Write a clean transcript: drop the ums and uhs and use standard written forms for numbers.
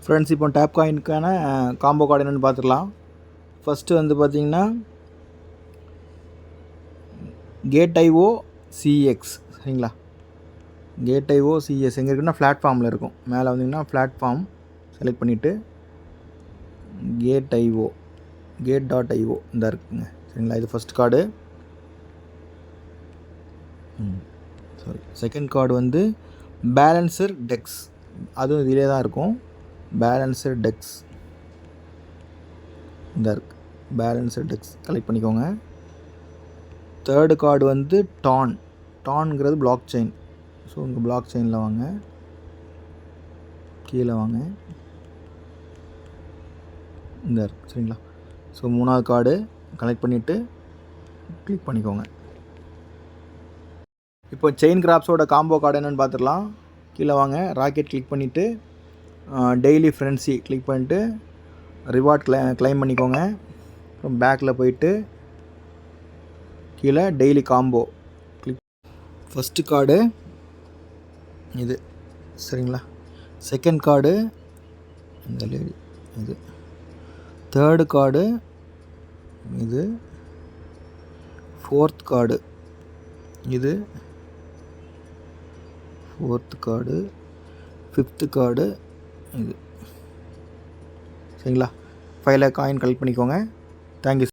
Friends, இப்போ tape காயினுக்கான combo card என்னென்னு பார்த்துடலாம். ஃபஸ்ட்டு வந்து பார்த்திங்கன்னா கேட் ஐஓ சிஎக்ஸ், சரிங்களா? கேட் ஐஓ சிஎஸ் எங்கே இருக்குன்னா பிளாட்ஃபார்மில் இருக்கும். மேலே வந்தீங்கன்னா பிளாட்ஃபார்ம் செலக்ட் பண்ணிவிட்டு gate IO, gate dot IO இந்த இருக்குங்க, சரிங்களா? இது first card. Sorry, second card வந்து பேலன்சர் டெக்ஸ், அதுவும் இதிலே தான் இருக்கும். பேலன்சர் டெக்ஸ் இந்த இருக்கு, பேலன்சர் டெக்ஸ் கலெக்ட் பண்ணிக்கோங்க. தேர்டு கார்டு வந்து டான்ங்கிறது பிளாக் செயின். ஸோ இங்கே பிளாக் செயினில் வாங்க, கீழே வாங்க, இந்த இருக்கு, சரிங்களா? ஸோ மூணாவது கார்டு கலெக்ட் பண்ணிவிட்டு கிளிக் பண்ணிக்கோங்க. இப்போ செயின் கிராப்ஸோட காம்போ கார்டு என்னென்னு பார்த்துடலாம். கீழே வாங்க, ராக்கெட் கிளிக் பண்ணிவிட்டு டெய்லி ஃப்ரெண்ட்ஸி கிளிக் பண்ணிவிட்டு ரிவார்ட் கிளைம் பண்ணிக்கோங்க. அப்புறம் பேக்கில் போயிட்டு கீழே daily combo click. First card இது, சரிங்களா? செகண்ட் கார்டு இந்த லேடி இது, தேர்டு கார்டு இது, ஃபோர்த் கார்டு இது, ஃபோர்த்து கார்டு, ஃபிஃப்த்து கார்டு இது, சரிங்களா? 5 lakh காயின் கலெக்ட் பண்ணிக்கோங்க. தேங்க்யூ.